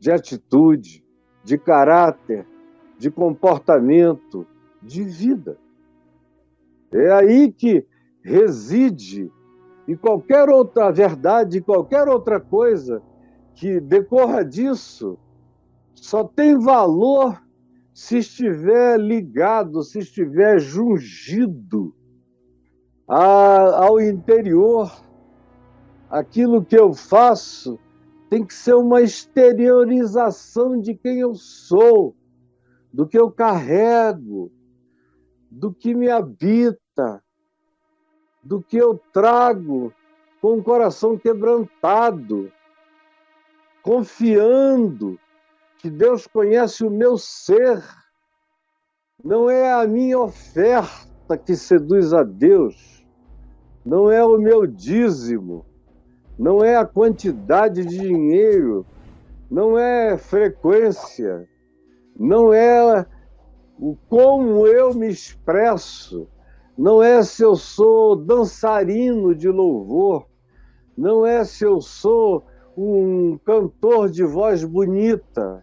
de atitude, de caráter, de comportamento, de vida. É aí que reside, e qualquer outra verdade, qualquer outra coisa que decorra disso, só tem valor se estiver ligado, se estiver jungido ao interior. Aquilo que eu faço tem que ser uma exteriorização de quem eu sou, do que eu carrego, do que me habita, do que eu trago com o coração quebrantado, confiando que Deus conhece o meu ser. Não é a minha oferta que seduz a Deus, não é o meu dízimo, não é a quantidade de dinheiro, não é frequência, não é o como eu me expresso, não é se eu sou dançarino de louvor, não é se eu sou um cantor de voz bonita,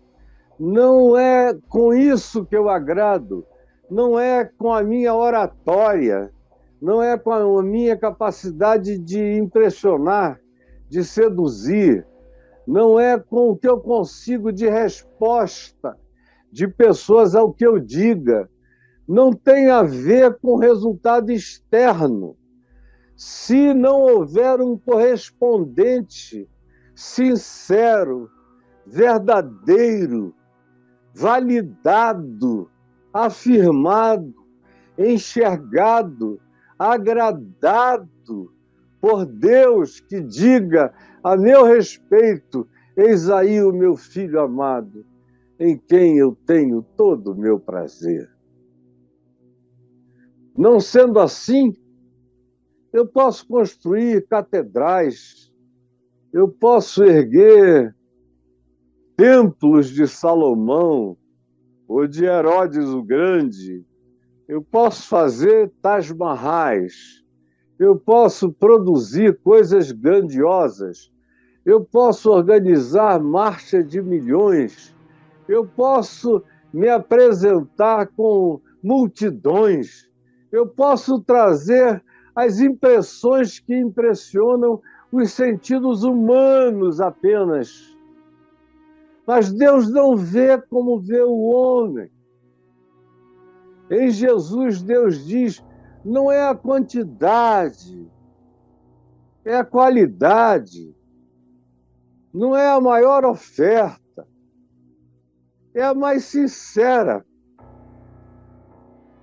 não é com isso que eu agrado, não é com a minha oratória, não é com a minha capacidade de impressionar, de seduzir, não é com o que eu consigo de resposta de pessoas ao que eu diga, não tem a ver com resultado externo. Se não houver um correspondente sincero, verdadeiro, validado, afirmado, enxergado, agradado por Deus, que diga a meu respeito: eis aí o meu filho amado, em quem eu tenho todo o meu prazer. Não sendo assim, eu posso construir catedrais, eu posso erguer templos de Salomão ou de Herodes o Grande, eu posso fazer Taj Mahais, eu posso produzir coisas grandiosas, eu posso organizar marcha de milhões, eu posso me apresentar com multidões, eu posso trazer as impressões que impressionam os sentidos humanos apenas. Mas Deus não vê como vê o homem. Em Jesus, Deus diz: não é a quantidade, é a qualidade. Não é a maior oferta, é a mais sincera.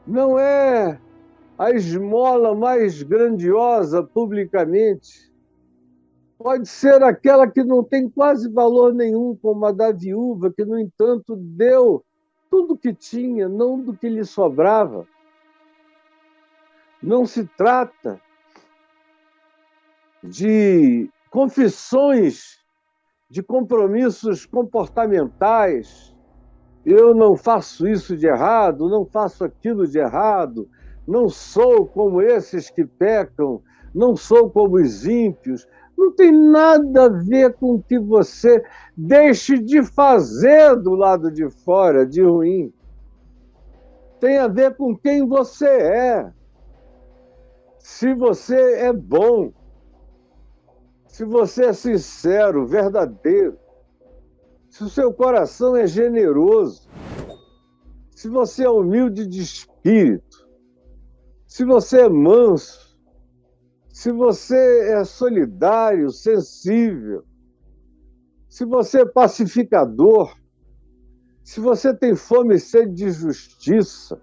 Não é a esmola mais grandiosa publicamente. Pode ser aquela que não tem quase valor nenhum, como a da viúva, que, no entanto, deu tudo o que tinha, não do que lhe sobrava. Não se trata de confissões de compromissos comportamentais. Eu não faço isso de errado, não faço aquilo de errado, não sou como esses que pecam, não sou como os ímpios. Não tem nada a ver com o que você deixe de fazer do lado de fora, de ruim. Tem a ver com quem você é. Se você é bom, se você é sincero, verdadeiro, se o seu coração é generoso, se você é humilde de espírito, se você é manso, se você é solidário, sensível, se você é pacificador, se você tem fome e sede de justiça,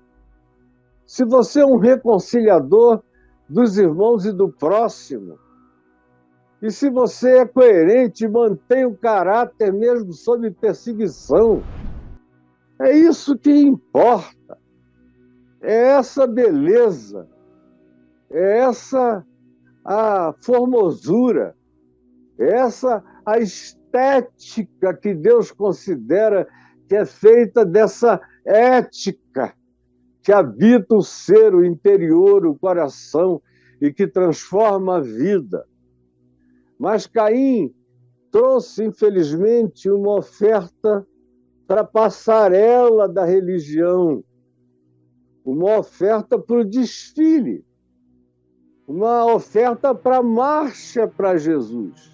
se você é um reconciliador dos irmãos e do próximo, e se você é coerente e mantém o caráter mesmo sob perseguição, é isso que importa. É essa beleza, é essa a formosura, é essa a estética que Deus considera que é feita dessa ética que habita o ser, o interior, o coração e que transforma a vida. Mas Caim trouxe, infelizmente, uma oferta para a passarela da religião, uma oferta para o desfile, uma oferta para a marcha para Jesus,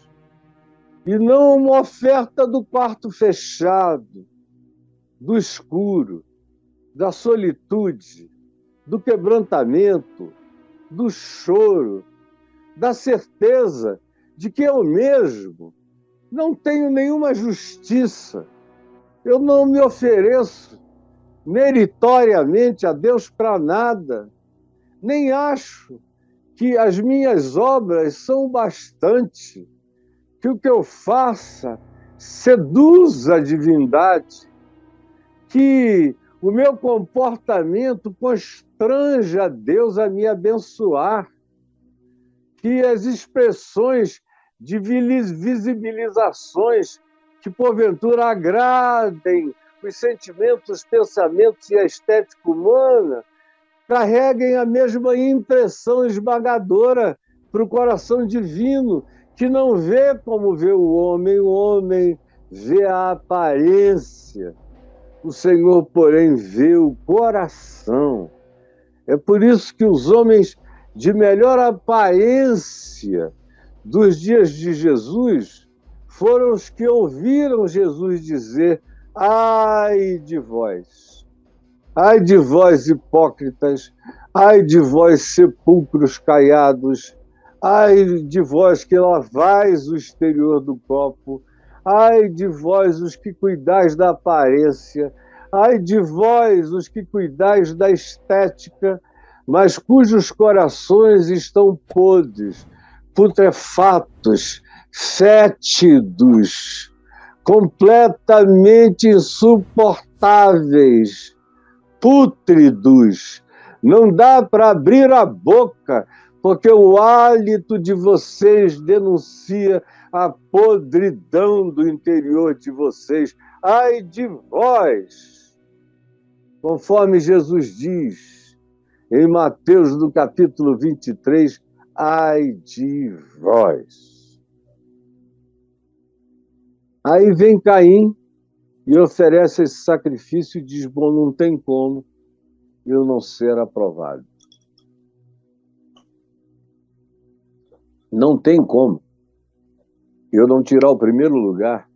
e não uma oferta do quarto fechado, do escuro, da solitude, do quebrantamento, do choro, da certeza de que eu mesmo não tenho nenhuma justiça, eu não me ofereço meritoriamente a Deus para nada, nem acho que as minhas obras são bastante, que o que eu faça seduza a divindade, que o meu comportamento constranja a Deus a me abençoar, que as expressões de visibilizações que porventura agradem os sentimentos, os pensamentos e a estética humana carreguem a mesma impressão esmagadora para o coração divino, que não vê como vê o homem vê a aparência, o Senhor, porém, vê o coração. É por isso que os homens de melhor aparência dos dias de Jesus foram os que ouviram Jesus dizer: ai de vós hipócritas, ai de vós sepulcros caiados, ai de vós que lavais o exterior do copo, ai de vós os que cuidais da aparência, ai de vós os que cuidais da estética, mas cujos corações estão podres, putrefatos, fétidos, completamente insuportáveis, pútridos. Não dá para abrir a boca, porque o hálito de vocês denuncia a podridão do interior de vocês. Ai de vós! Conforme Jesus diz em Mateus, no capítulo 23, ai de vós! Aí vem Caim e oferece esse sacrifício e diz: bom, não tem como eu não ser aprovado. Não tem como eu não tirar o primeiro lugar.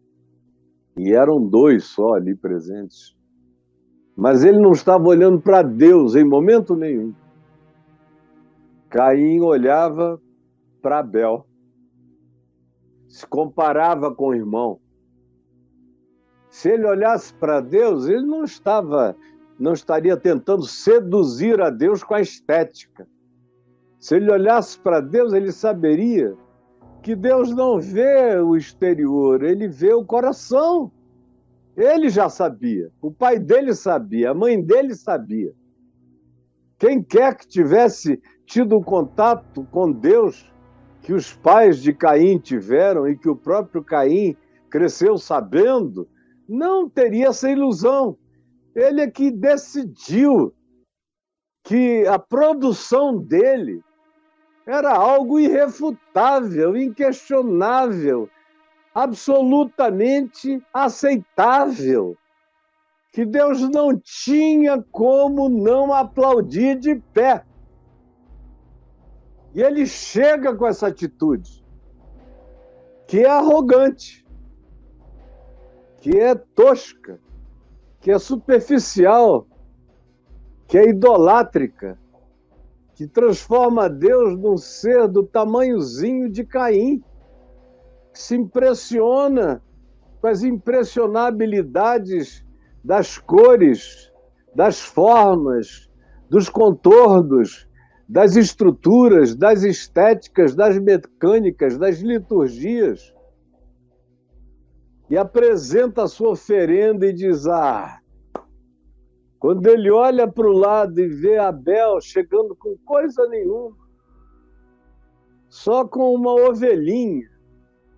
E eram 2 só ali presentes. Mas ele não estava olhando para Deus em momento nenhum. Caim olhava para Abel, se comparava com o irmão. Se ele olhasse para Deus, ele não estaria tentando seduzir a Deus com a estética. Se ele olhasse para Deus, ele saberia que Deus não vê o exterior, ele vê o coração. Ele já sabia, o pai dele sabia, a mãe dele sabia. Quem quer que tivesse tido contato com Deus, que os pais de Caim tiveram e que o próprio Caim cresceu sabendo, não teria essa ilusão. Ele é que decidiu que a produção dele era algo irrefutável, inquestionável, absolutamente aceitável, que Deus não tinha como não aplaudir de pé. E ele chega com essa atitude, que é arrogante, que é tosca, que é superficial, que é idolátrica, que transforma Deus num ser do tamanhozinho de Caim, que se impressiona com as impressionabilidades das cores, das formas, dos contornos, das estruturas, das estéticas, das mecânicas, das liturgias, e apresenta a sua oferenda e diz: quando ele olha para o lado e vê Abel chegando com coisa nenhuma, só com uma ovelhinha,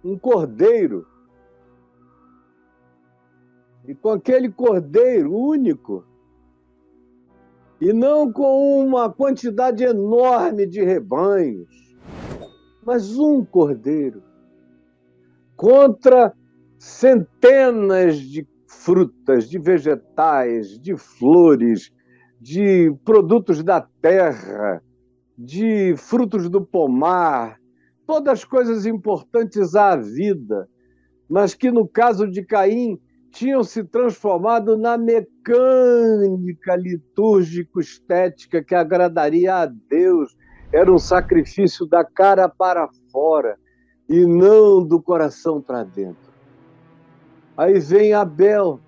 um cordeiro, e com aquele cordeiro único, e não com uma quantidade enorme de rebanhos, mas um cordeiro, contra centenas de frutas, de vegetais, de flores, de produtos da terra, de frutos do pomar, todas coisas importantes à vida, mas que no caso de Caim tinham se transformado na mecânica litúrgico-estética que agradaria a Deus. Era um sacrifício da cara para fora e não do coração para dentro. Aí vem Abel,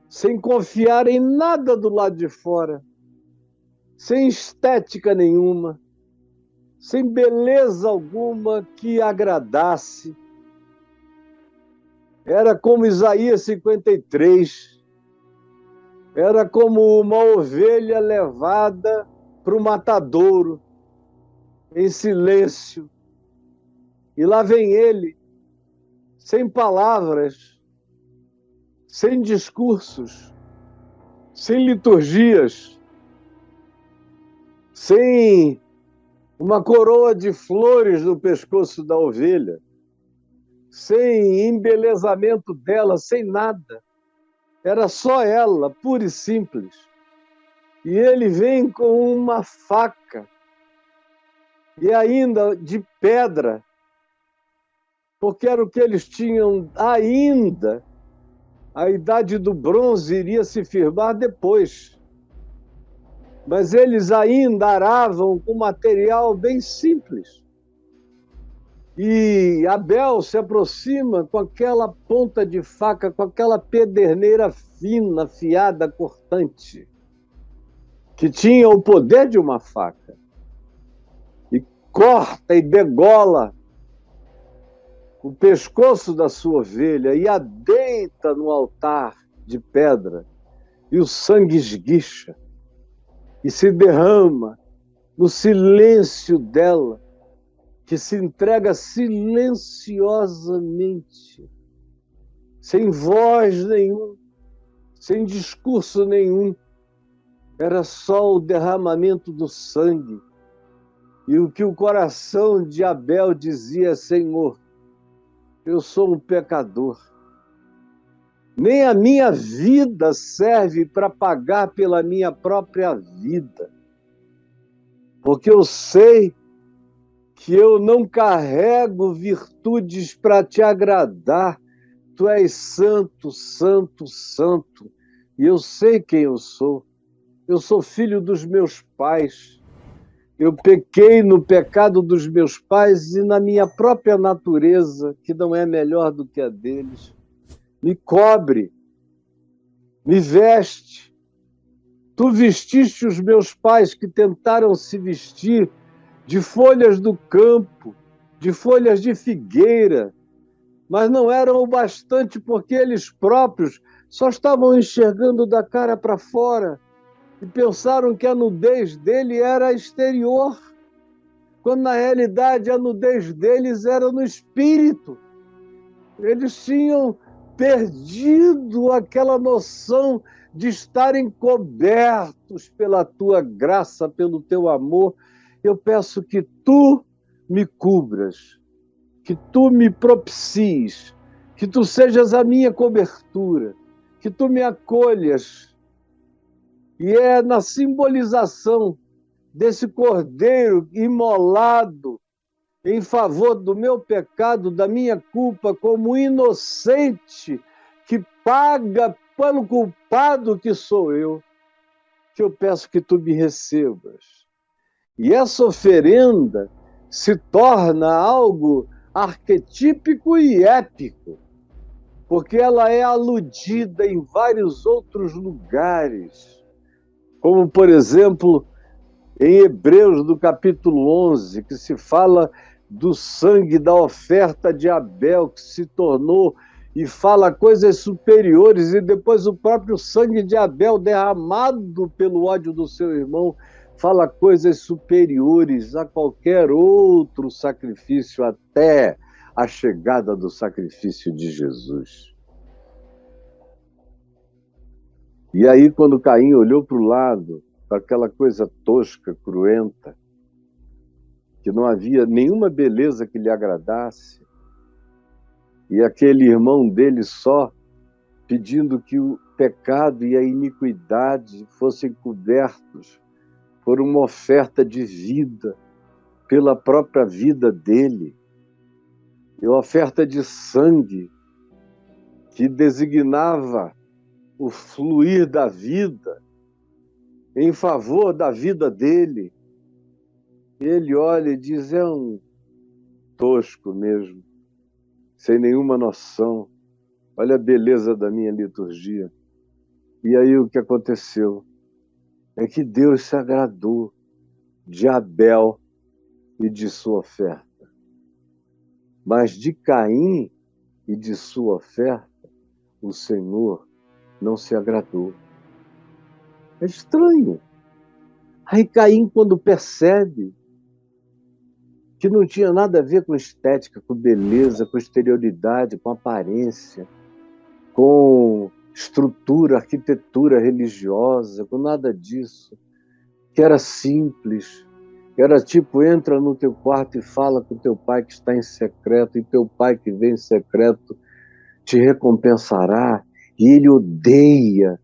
sem confiar em nada do lado de fora, sem estética nenhuma, sem beleza alguma que agradasse. Era como Isaías 53, era como uma ovelha levada para o matadouro, em silêncio. E lá vem ele, sem palavras, sem discursos, sem liturgias, sem uma coroa de flores no pescoço da ovelha, sem embelezamento dela, sem nada. Era só ela, pura e simples. E ele vem com uma faca, e ainda de pedra, porque era o que eles tinham ainda. A idade do bronze iria se firmar depois. Mas eles ainda aravam com material bem simples. E Abel se aproxima com aquela ponta de faca, com aquela pederneira fina, afiada, cortante, que tinha o poder de uma faca. E corta e degola o pescoço da sua ovelha e a deita no altar de pedra. E o sangue esguicha e se derrama no silêncio dela, que se entrega silenciosamente, sem voz nenhuma, sem discurso nenhum. Era só o derramamento do sangue. E o que o coração de Abel dizia: Senhor, eu sou um pecador. Nem a minha vida serve para pagar pela minha própria vida. Porque eu sei que eu não carrego virtudes para te agradar. Tu és santo, santo, santo. E eu sei quem eu sou. Eu sou filho dos meus pais. Eu pequei no pecado dos meus pais e na minha própria natureza, que não é melhor do que a deles. Me cobre, me veste. Tu vestiste os meus pais que tentaram se vestir de folhas do campo, de folhas de figueira, mas não eram o bastante porque eles próprios só estavam enxergando da cara para fora e pensaram que a nudez dele era exterior, quando na realidade a nudez deles era no espírito. Eles tinham perdido aquela noção de estarem cobertos pela tua graça, pelo teu amor. Eu peço que tu me cubras, que tu me propicies, que tu sejas a minha cobertura, que tu me acolhas. E é na simbolização desse cordeiro imolado em favor do meu pecado, da minha culpa, como inocente que paga pelo culpado que sou eu, que eu peço que tu me recebas. E essa oferenda se torna algo arquetípico e épico, porque ela é aludida em vários outros lugares, como, por exemplo, em Hebreus, do capítulo 11, que se fala do sangue da oferta de Abel, que se tornou e fala coisas superiores, e depois o próprio sangue de Abel derramado pelo ódio do seu irmão fala coisas superiores a qualquer outro sacrifício, até a chegada do sacrifício de Jesus. E aí, quando Caim olhou para o lado, para aquela coisa tosca, cruenta, que não havia nenhuma beleza que lhe agradasse, e aquele irmão dele só pedindo que o pecado e a iniquidade fossem cobertos por uma oferta de vida, pela própria vida dele, e oferta de sangue, que designava o fluir da vida em favor da vida dele. Ele olha e diz: é um tosco mesmo, sem nenhuma noção. Olha a beleza da minha liturgia. E aí o que aconteceu? É que Deus se agradou de Abel e de sua oferta. Mas de Caim e de sua oferta, o Senhor não se agradou. É estranho. Aí Caim, quando percebe que não tinha nada a ver com estética, com beleza, com exterioridade, com aparência, com estrutura, arquitetura religiosa, com nada disso, que era simples, era tipo: entra no teu quarto e fala com teu pai que está em secreto, e teu pai que vem em secreto te recompensará. E ele odeia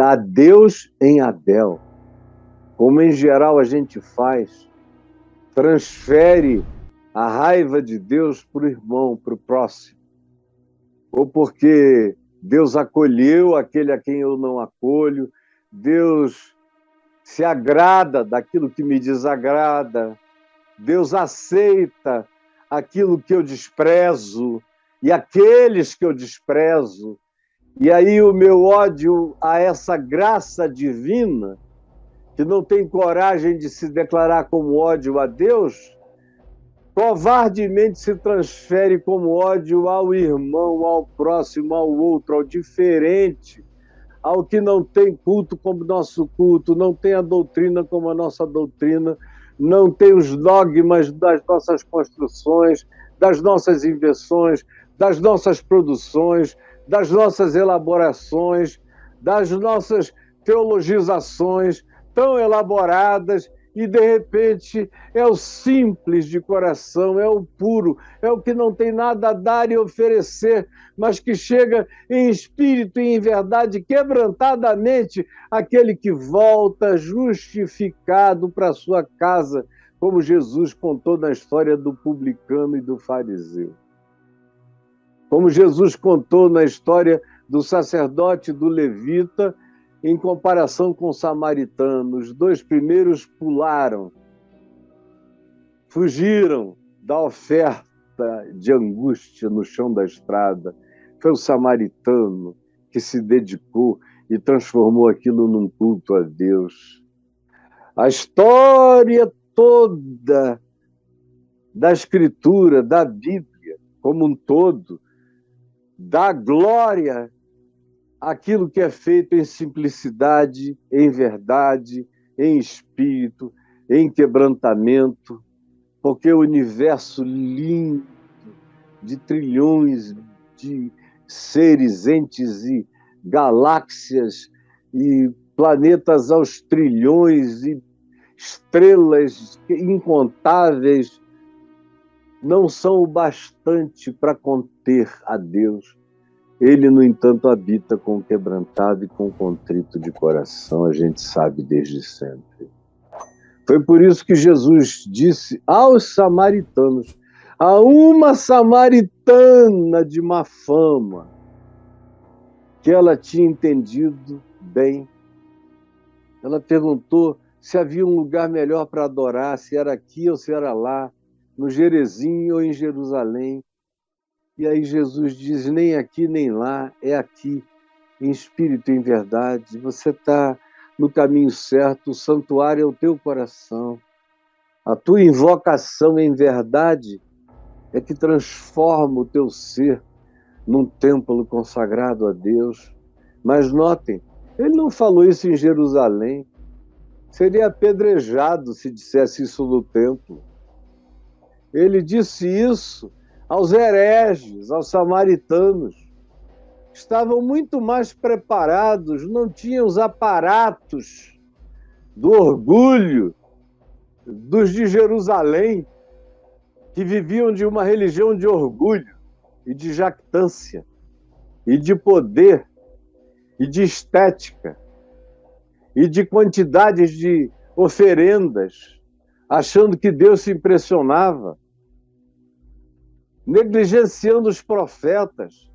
a Deus em Abel, como em geral a gente faz, transfere a raiva de Deus para o irmão, para o próximo, ou porque Deus acolheu aquele a quem eu não acolho, Deus se agrada daquilo que me desagrada, Deus aceita aquilo que eu desprezo e aqueles que eu desprezo. E aí o meu ódio a essa graça divina, que não tem coragem de se declarar como ódio a Deus, covardemente se transfere como ódio ao irmão, ao próximo, ao outro, ao diferente, ao que não tem culto como nosso culto, não tem a doutrina como a nossa doutrina, não tem os dogmas das nossas construções, das nossas invenções, das nossas produções, das nossas elaborações, das nossas teologizações tão elaboradas, e de repente é o simples de coração, é o puro, é o que não tem nada a dar e oferecer, mas que chega em espírito e em verdade, quebrantadamente, aquele que volta justificado para sua casa, como Jesus contou na história do publicano e do fariseu. Como Jesus contou na história do sacerdote e do levita, em comparação com os samaritanos. Os dois primeiros pularam, fugiram da oferta de angústia no chão da estrada. Foi o samaritano que se dedicou e transformou aquilo num culto a Deus. A história toda da Escritura, da Bíblia, como um todo, dá glória aquilo que é feito em simplicidade, em verdade, em espírito, em quebrantamento, porque o universo lindo de trilhões de seres, entes e galáxias e planetas aos trilhões e estrelas incontáveis não são o bastante para conter a Deus. Ele, no entanto, habita com o quebrantado e com o contrito de coração, a gente sabe desde sempre. Foi por isso que Jesus disse aos samaritanos, a uma samaritana de má fama, que ela tinha entendido bem. Ela perguntou se havia um lugar melhor para adorar, se era aqui ou se era lá, no Gerizim ou em Jerusalém. E aí Jesus diz: nem aqui nem lá, é aqui, em espírito e em verdade. Você está no caminho certo, o santuário é o teu coração. A tua invocação em verdade é que transforma o teu ser num templo consagrado a Deus. Mas notem, ele não falou isso em Jerusalém. Seria apedrejado se dissesse isso no templo. Ele disse isso aos hereges, aos samaritanos. Estavam muito mais preparados, não tinham os aparatos do orgulho dos de Jerusalém. que viviam de uma religião de orgulho e de jactância, e de poder, e de estética, e de quantidades de oferendas, achando que Deus se impressionava, negligenciando os profetas,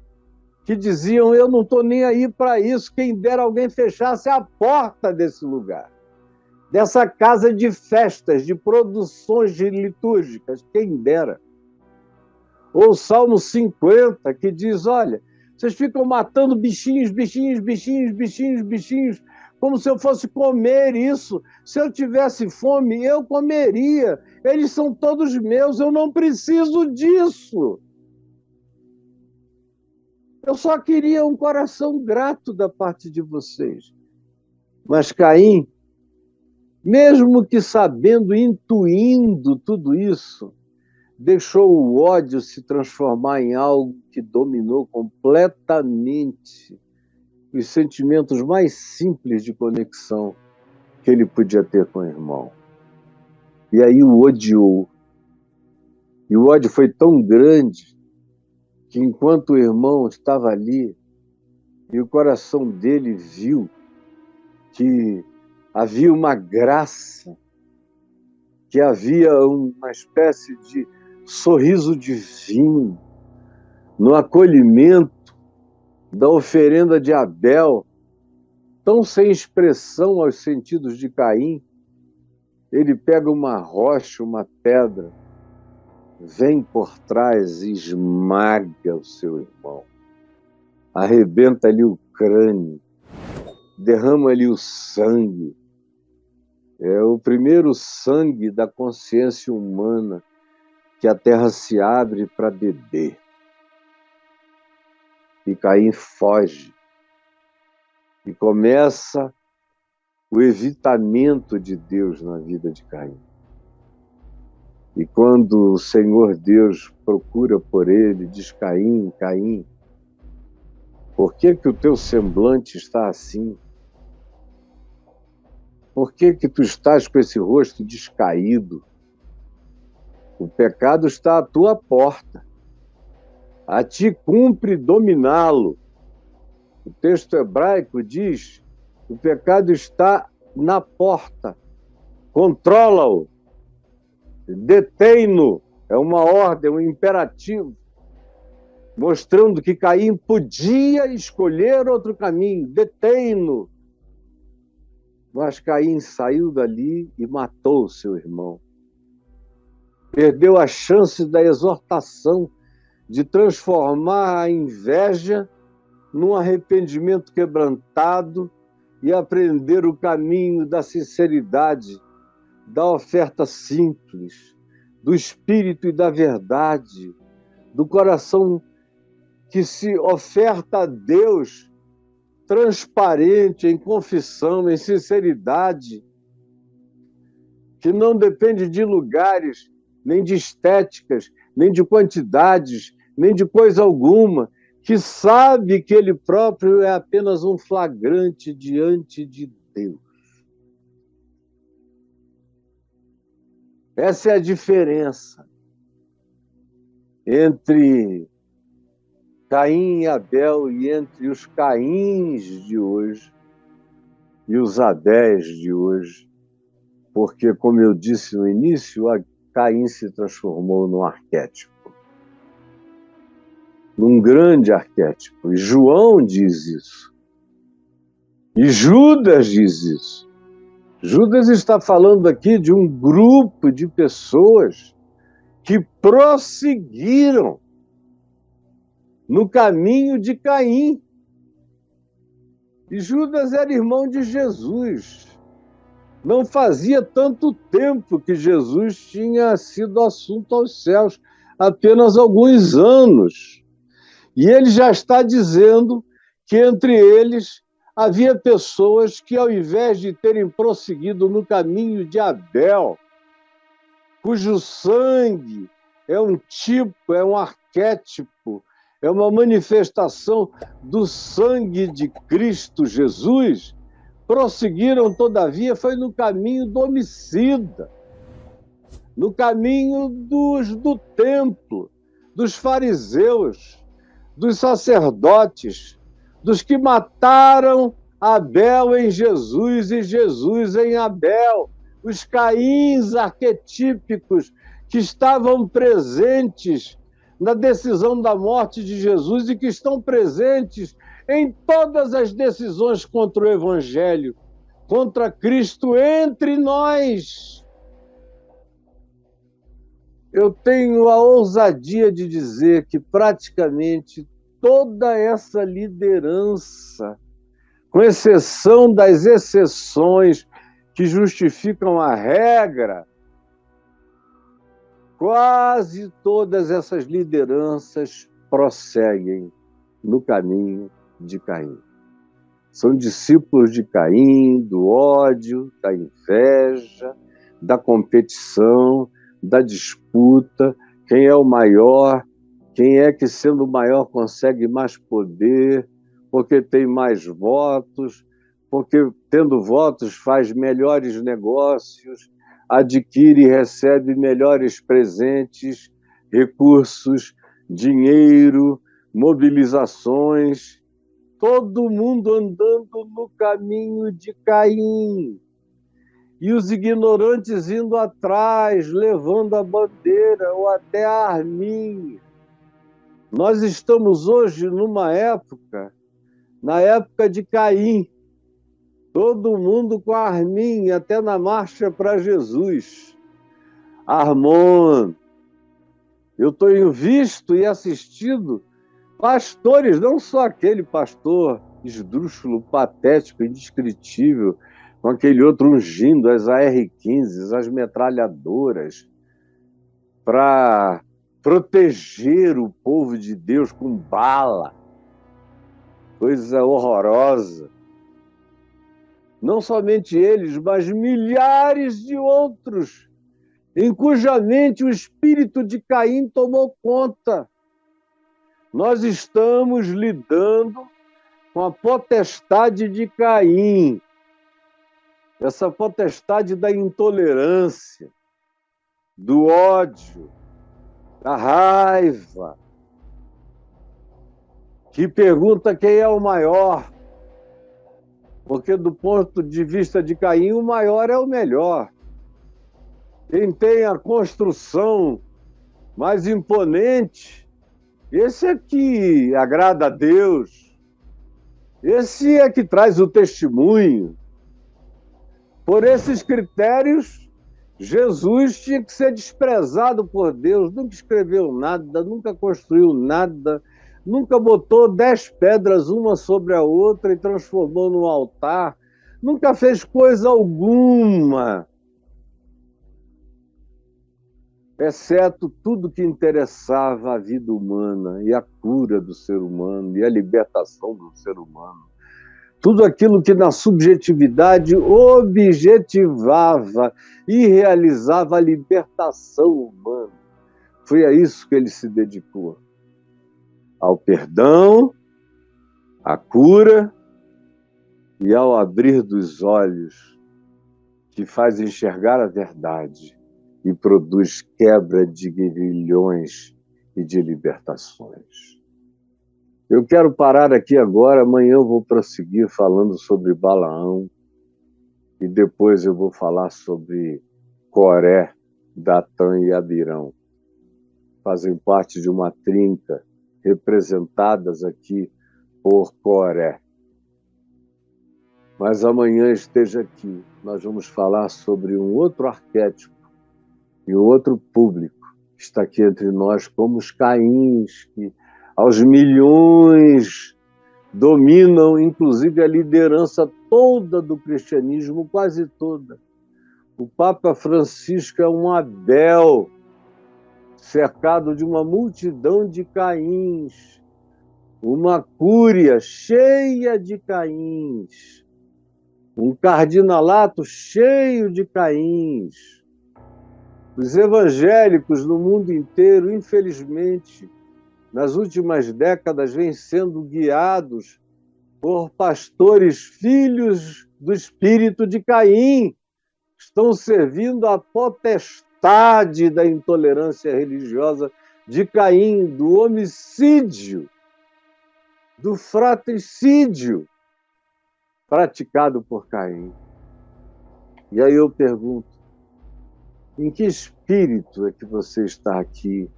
que diziam: eu não estou nem aí para isso, quem dera alguém fechasse a porta desse lugar, dessa casa de festas, de produções litúrgicas, quem dera. Ou o Salmo 50, que diz: olha, vocês ficam matando bichinhos, bichinhos, bichinhos, bichinhos, bichinhos, como se eu fosse comer isso. Se eu tivesse fome, eu comeria. Eles são todos meus, eu não preciso disso. Eu só queria um coração grato da parte de vocês. Mas Caim, mesmo que sabendo, intuindo tudo isso, deixou o ódio se transformar em algo que dominou completamente os sentimentos mais simples de conexão que ele podia ter com o irmão. E aí o odiou. E o ódio foi tão grande que, enquanto o irmão estava ali, e o coração dele viu que havia uma graça, que havia uma espécie de sorriso divino no acolhimento da oferenda de Abel, tão sem expressão aos sentidos de Caim, ele pega uma rocha, uma pedra, vem por trás e esmaga o seu irmão, arrebenta ali o crânio, derrama ali o sangue. É o primeiro sangue da consciência humana que a terra se abre para beber. E Caim foge. E começa o evitamento de Deus na vida de Caim. E quando o Senhor Deus procura por ele, diz: Caim, Caim, por que o teu semblante está assim? Por que tu estás com esse rosto descaído? O pecado está à tua porta. A ti cumpre dominá-lo. O texto hebraico diz: o pecado está na porta. Controla-o. Detém-no. É uma ordem, um imperativo, mostrando que Caim podia escolher outro caminho. Detém-no. Mas Caim saiu dali e matou seu irmão. Perdeu a chance da exortação de transformar a inveja num arrependimento quebrantado e aprender o caminho da sinceridade, da oferta simples, do espírito e da verdade, do coração que se oferta a Deus transparente, em confissão, em sinceridade, que não depende de lugares, nem de estéticas, nem de quantidades, nem de coisa alguma, que sabe que ele próprio é apenas um flagrante diante de Deus. Essa é a diferença entre Caim e Abel e entre os Caíns de hoje e os Abéis de hoje, porque, como eu disse no início, Caim se transformou num arquétipo, num grande arquétipo. E João diz isso. E Judas diz isso. Judas está falando aqui de um grupo de pessoas que prosseguiram no caminho de Caim. E Judas era irmão de Jesus. Não fazia tanto tempo que Jesus tinha sido assunto aos céus, apenas alguns anos. E ele já está dizendo que entre eles havia pessoas que, ao invés de terem prosseguido no caminho de Abel, cujo sangue é um tipo, é um arquétipo, é uma manifestação do sangue de Cristo Jesus, prosseguiram, todavia, foi no caminho do homicida. no caminho do templo, dos fariseus, dos sacerdotes, dos que mataram Abel em Jesus e Jesus em Abel, os Caíns arquetípicos que estavam presentes na decisão da morte de Jesus e que estão presentes em todas as decisões contra o Evangelho, contra Cristo entre nós. Eu tenho a ousadia de dizer que praticamente toda essa liderança, com exceção das exceções que justificam a regra, quase todas essas lideranças prosseguem no caminho de Caim. São discípulos de Caim, do ódio, da inveja, da competição, da disputa, quem é o maior, quem é que sendo o maior consegue mais poder, porque tem mais votos, porque tendo votos faz melhores negócios, adquire e recebe melhores presentes, recursos, dinheiro, mobilizações, todo mundo andando no caminho de Caim. E os ignorantes indo atrás, levando a bandeira ou até a arminha. Nós estamos hoje numa época, na época de Caim, todo mundo com a arminha, até na marcha para Jesus. Armando, eu tenho visto e assistido pastores, não só aquele pastor esdrúxulo, patético, indescritível, com aquele outro ungindo as AR-15, as metralhadoras, para proteger o povo de Deus com bala. Coisa horrorosa. Não somente eles, mas milhares de outros, em cuja mente o espírito de Caim tomou conta. Nós estamos lidando com a potestade de Caim, essa potestade da intolerância, do ódio, da raiva, que pergunta quem é o maior, porque do ponto de vista de Caim, o maior é o melhor. Quem tem a construção mais imponente, esse é que agrada a Deus, esse é que traz o testemunho. Por esses critérios, Jesus tinha que ser desprezado por Deus, nunca escreveu nada, nunca construiu nada, nunca botou 10 pedras uma sobre a outra e transformou num altar, nunca fez coisa alguma, exceto tudo que interessava a vida humana e a cura do ser humano e a libertação do ser humano. Tudo aquilo que na subjetividade objetivava e realizava a libertação humana. Foi a isso que ele se dedicou. Ao perdão, à cura e ao abrir dos olhos, que faz enxergar a verdade e produz quebra de grilhões e de libertações. Eu quero parar aqui agora, amanhã eu vou prosseguir falando sobre Balaão e depois eu vou falar sobre Coré, Datã e Abirão. Fazem parte de uma trinca representadas aqui por Coré. Mas amanhã esteja aqui, nós vamos falar sobre um outro arquétipo e um outro público que está aqui entre nós, como os Caíns, que aos milhões dominam, inclusive, a liderança toda do cristianismo, quase toda. O Papa Francisco é um Abel, cercado de uma multidão de Caíns, uma cúria cheia de Caíns, um cardinalato cheio de Caíns. Os evangélicos no mundo inteiro, infelizmente, nas últimas décadas, vêm sendo guiados por pastores filhos do espírito de Caim. Estão servindo a potestade vontade da intolerância religiosa de Caim, do homicídio, do fratricídio praticado por Caim. E aí eu pergunto, em que espírito é que você está aqui?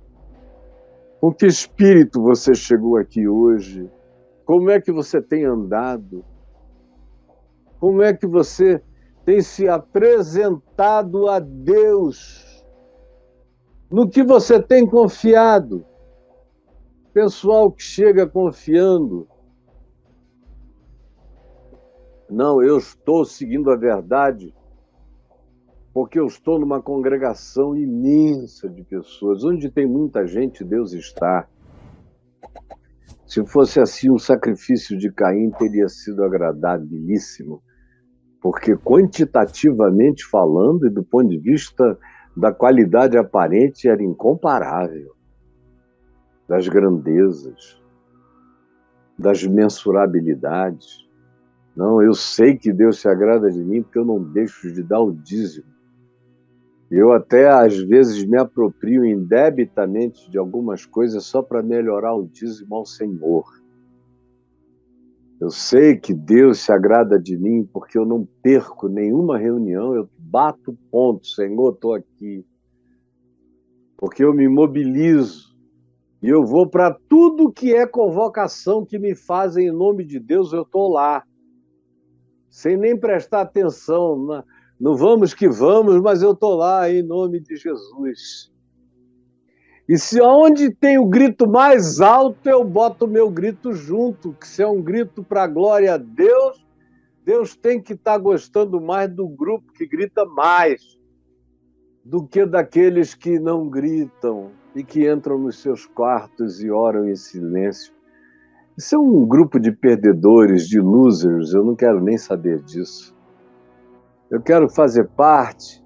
Com que espírito você chegou aqui hoje? Como é que você tem andado? Como é que você tem se apresentado a Deus? No que você tem confiado? Pessoal que chega confiando. Não, eu estou seguindo a verdade porque eu estou numa congregação imensa de pessoas. Onde tem muita gente, Deus está. Se fosse assim, o sacrifício de Caim teria sido agradabilíssimo, porque quantitativamente falando e do ponto de vista da qualidade aparente era incomparável, das grandezas, das mensurabilidades. Não, eu sei que Deus se agrada de mim porque eu não deixo de dar o dízimo. Eu até, às vezes, me aproprio indebitamente de algumas coisas só para melhorar o dízimo ao Senhor. Eu sei que Deus se agrada de mim porque eu não perco nenhuma reunião, eu bato ponto, Senhor, estou aqui. Porque eu me mobilizo e eu vou para tudo que é convocação que me fazem em nome de Deus, eu estou lá. Sem nem prestar atenção, não vamos que vamos, mas eu estou lá em nome de Jesus. E se onde tem o grito mais alto, eu boto o meu grito junto, que se é um grito para a glória a Deus, Deus tem que estar gostando mais do grupo que grita mais do que daqueles que não gritam e que entram nos seus quartos e oram em silêncio. Isso é um grupo de perdedores, de losers, eu não quero nem saber disso. Eu quero fazer parte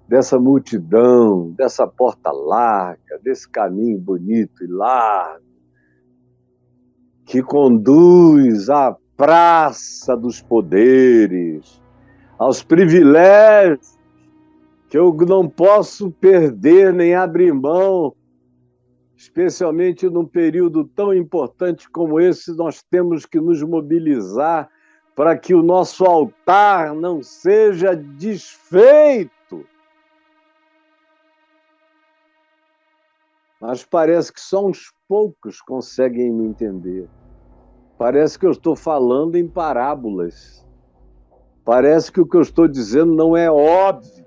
dessa multidão, dessa porta larga, desse caminho bonito e largo, que conduz à praça dos poderes, aos privilégios que eu não posso perder nem abrir mão, especialmente num período tão importante como esse, nós temos que nos mobilizar para que o nosso altar não seja desfeito. Mas parece que só uns poucos conseguem me entender. Parece que eu estou falando em parábolas. Parece que o que eu estou dizendo não é óbvio.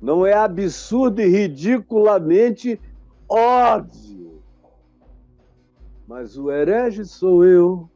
Não é absurdo e ridiculamente óbvio. Mas o herege sou eu,